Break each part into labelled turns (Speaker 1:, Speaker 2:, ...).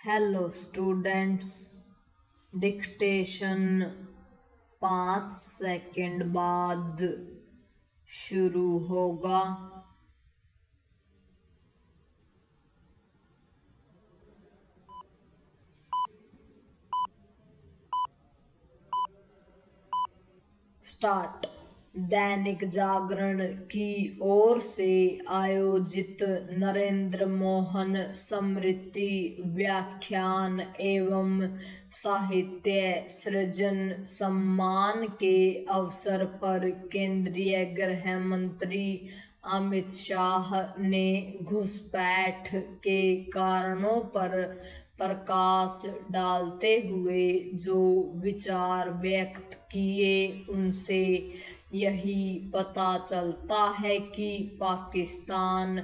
Speaker 1: Hello students, dictation 5 second बाद शुरू होगा। स्टार्ट। दैनिक जागरण की ओर से आयोजित नरेंद्र मोहन स्मृति व्याख्यान एवं साहित्य सृजन सम्मान के अवसर पर केंद्रीय गृह मंत्री अमित शाह ने घुसपैठ के कारणों पर प्रकाश डालते हुए जो विचार व्यक्त किए उनसे यही पता चलता है कि पाकिस्तान,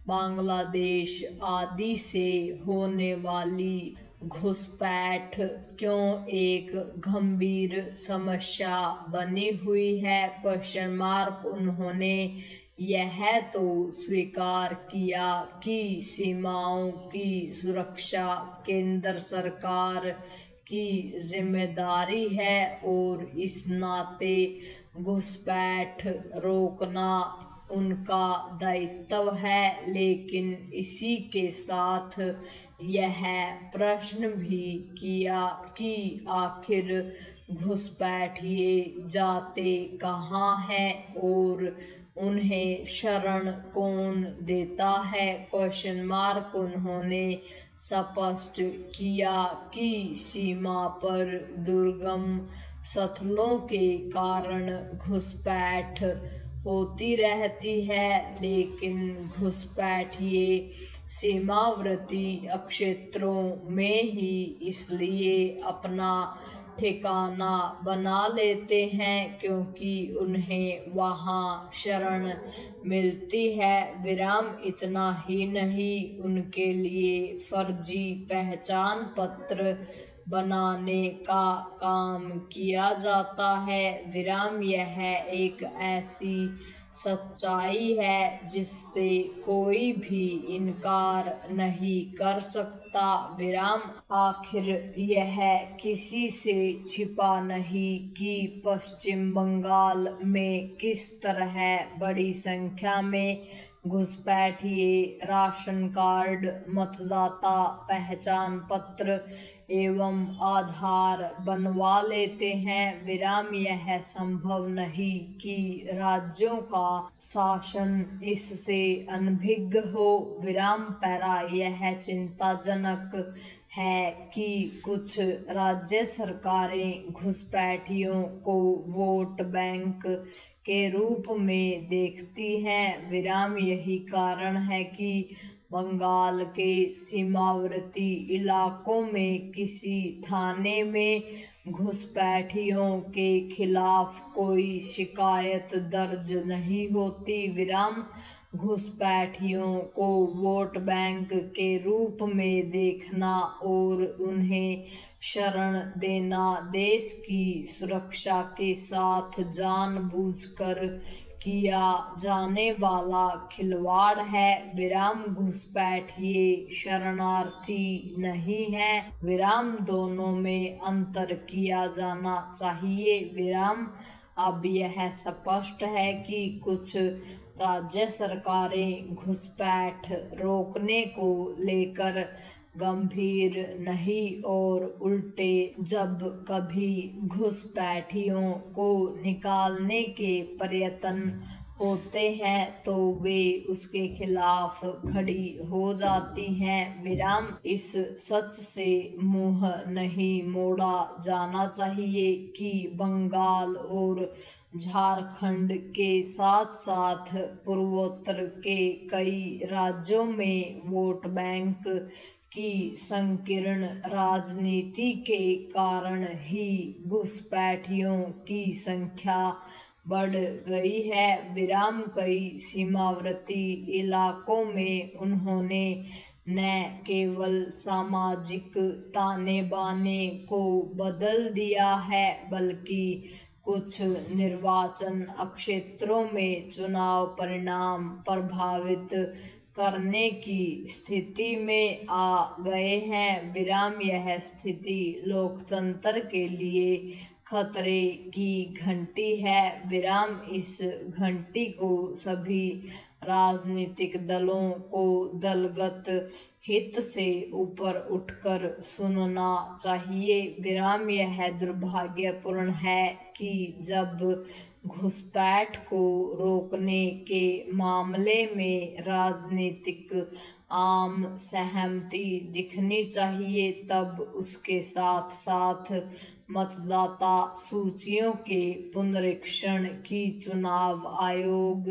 Speaker 1: बांग्लादेश आदि से होने वाली घुसपैठ क्यों एक गंभीर समस्या बनी हुई है। उन्होंने यह तो स्वीकार किया कि सीमाओं की सुरक्षा केंद्र सरकार की जिम्मेदारी है और इस नाते घुसपैठ रोकना उनका दायित्व है, लेकिन इसी के साथ यह प्रश्न भी किया कि आखिर घुसपैठिए जाते कहाँ हैं और उन्हें शरण कौन देता है। उन्होंने स्पष्ट किया कि सीमा पर दुर्गम स्थलों के कारण घुसपैठ होती रहती है, लेकिन घुसपैठिए सीमावर्ती क्षेत्रों में ही इसलिए अपना ठिकाना बना लेते हैं क्योंकि उन्हें वहां शरण मिलती है। इतना ही नहीं, उनके लिए फर्जी पहचान पत्र बनाने का काम किया जाता है। यह एक ऐसी सच्चाई है जिससे कोई भी इनकार नहीं कर सकता। आखिर यह किसी से छिपा नहीं कि पश्चिम बंगाल में किस तरह बड़ी संख्या में घुसपैठिए राशन कार्ड, मतदाता पहचान पत्र एवं आधार बनवा लेते हैं। यह संभव नहीं कि राज्यों का शासन इससे अनभिज्ञ हो। यह चिंताजनक है कि कुछ राज्य सरकारें घुसपैठियों को वोट बैंक के रूप में देखती हैं। यही कारण है कि बंगाल के सीमावर्ती इलाकों में किसी थाने में घुसपैठियों के खिलाफ कोई शिकायत दर्ज नहीं होती। घुसपैठियों को वोट बैंक के रूप में देखना और उन्हें शरण देना देश की सुरक्षा के साथ जानबूझकर किया जाने वाला खिलवाड़ है। घुसपैठिए शरणार्थी नहीं है। दोनों में अंतर किया जाना चाहिए। अब यह स्पष्ट है कि कुछ राज्य सरकारें घुसपैठ रोकने को लेकर गंभीर नहीं और उल्टे जब कभी घुसपैठियों को निकालने के प्रयत्न होते हैं तो वे उसके खिलाफ खड़ी हो जाती हैं। इस सच से मुंह नहीं मोड़ा जाना चाहिए कि बंगाल और झारखंड के साथ साथ पूर्वोत्तर के कई राज्यों में वोट बैंक की संकीर्ण राजनीति के कारण ही घुसपैठियों की संख्या बढ़ गई है। कई सीमावर्ती इलाकों में उन्होंने न केवल सामाजिक ताने बाने को बदल दिया है बल्कि कुछ निर्वाचन क्षेत्रों में चुनाव परिणाम प्रभावित करने की स्थिति में आ गए हैं। विराम यह स्थिति लोकतंत्र के लिए खतरे की घंटी है। विराम इस घंटी को सभी राजनीतिक दलों को दलगत हित से ऊपर उठकर सुनना चाहिए। विराम यह दुर्भाग्यपूर्ण है कि जब घुसपैठ को रोकने के मामले में राजनीतिक आम सहमति दिखनी चाहिए, तब उसके साथ साथ मतदाता सूचियों के पुनरीक्षण की चुनाव आयोग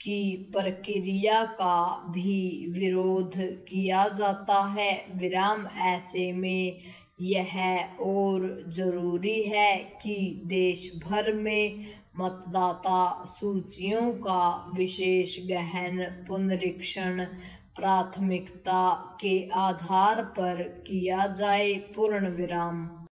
Speaker 1: की प्रक्रिया का भी विरोध किया जाता है। विराम ऐसे में यह और जरूरी है कि देश भर में मतदाता सूचियों का विशेष गहन पुनरीक्षण प्राथमिकता के आधार पर किया जाए। पूर्ण विराम।